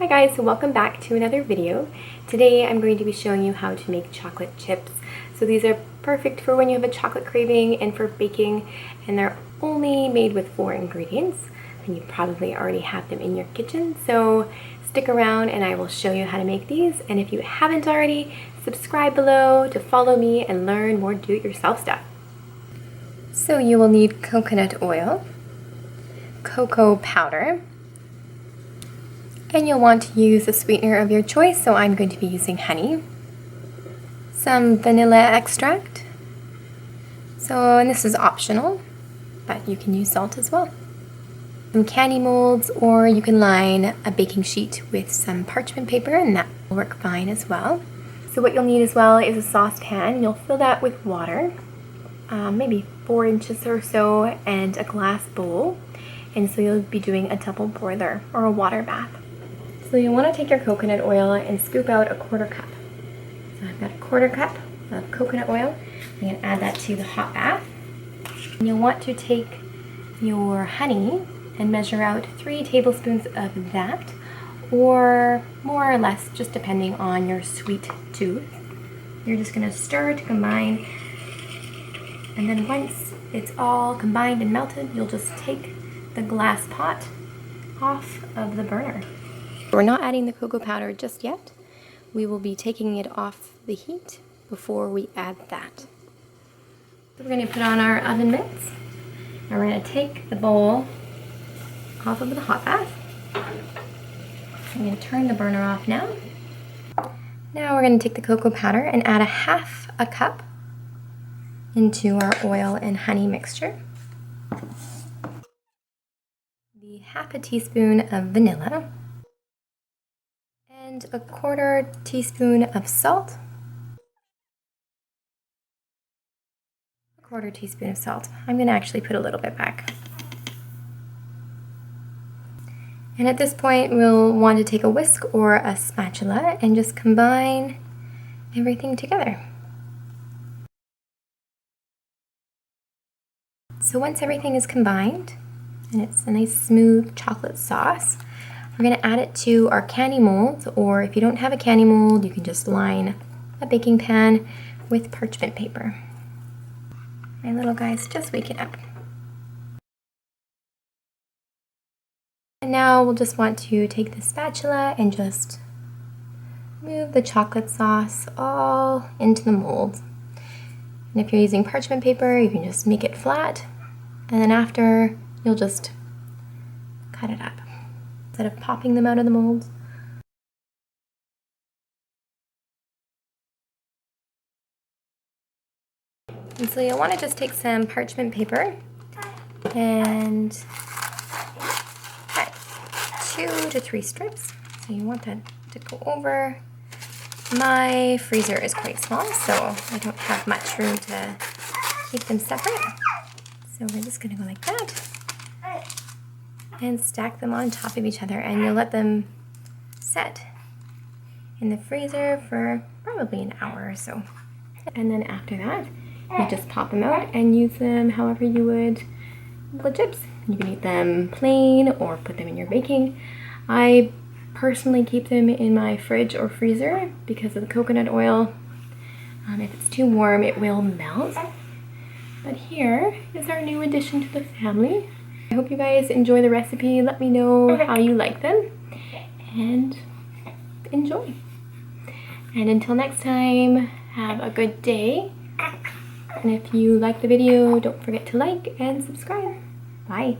Hi guys, welcome back to another video. Today I'm going to be showing you how to make chocolate chips. So these are perfect for when you have a chocolate craving and for baking, and they're only made with 4 ingredients, and you probably already have them in your kitchen. So stick around and I will show you how to make these, and if you haven't already, subscribe below to follow me and learn more do-it-yourself stuff. So you will need coconut oil, cocoa powder, and you'll want to use a sweetener of your choice, so I'm going to be using honey, some vanilla extract, and this is optional, but you can use salt as well, some candy molds, or you can line a baking sheet with some parchment paper and that will work fine as well. So what you'll need as well is a saucepan. You'll fill that with water, maybe 4 inches or so, and a glass bowl, and so you'll be doing a double boiler or a water bath. So you'll want to take your coconut oil and scoop out a 1/4 cup. So I've got a 1/4 cup of coconut oil. I'm going to add that to the hot bath. And you'll want to take your honey and measure out 3 tablespoons of that, or more or less, just depending on your sweet tooth. You're just going to stir to combine, and then once it's all combined and melted, you'll just take the glass pot off of the burner. We're not adding the cocoa powder just yet. We will be taking it off the heat before we add that. So we're going to put on our oven mitts, and we're going to take the bowl off of the hot bath. I'm going to turn the burner off now. Now we're going to take the cocoa powder and add 1/2 a cup into our oil and honey mixture. The 1/2 teaspoon of vanilla, and a 1/4 teaspoon of salt. 1/4 teaspoon of salt. I'm going to actually put a little bit back. And at this point, we'll want to take a whisk or a spatula and just combine everything together. So once everything is combined, and it's a nice smooth chocolate sauce, we're going to add it to our candy molds, or if you don't have a candy mold, you can just line a baking pan with parchment paper. My little guy's just waking up. And now we'll just want to take the spatula and just move the chocolate sauce all into the mold. And if you're using parchment paper, you can just make it flat, and then after, you'll just cut it up instead of popping them out of the mold. And so you'll want to just take some parchment paper and cut 2 to 3 strips. So you want that to go over. My freezer is quite small, so I don't have much room to keep them separate. So we're just going to go like that and stack them on top of each other, and you'll let them set in the freezer for probably an hour or so. And then after that, you just pop them out and use them however you would the chips. You can eat them plain or put them in your baking. I personally keep them in my fridge or freezer because of the coconut oil. If it's too warm, it will melt. But here is our new addition to the family. I hope you guys enjoy the recipe. Let me know how you like them, and enjoy. And until next time, have a good day. And if you like the video, don't forget to like and subscribe. Bye.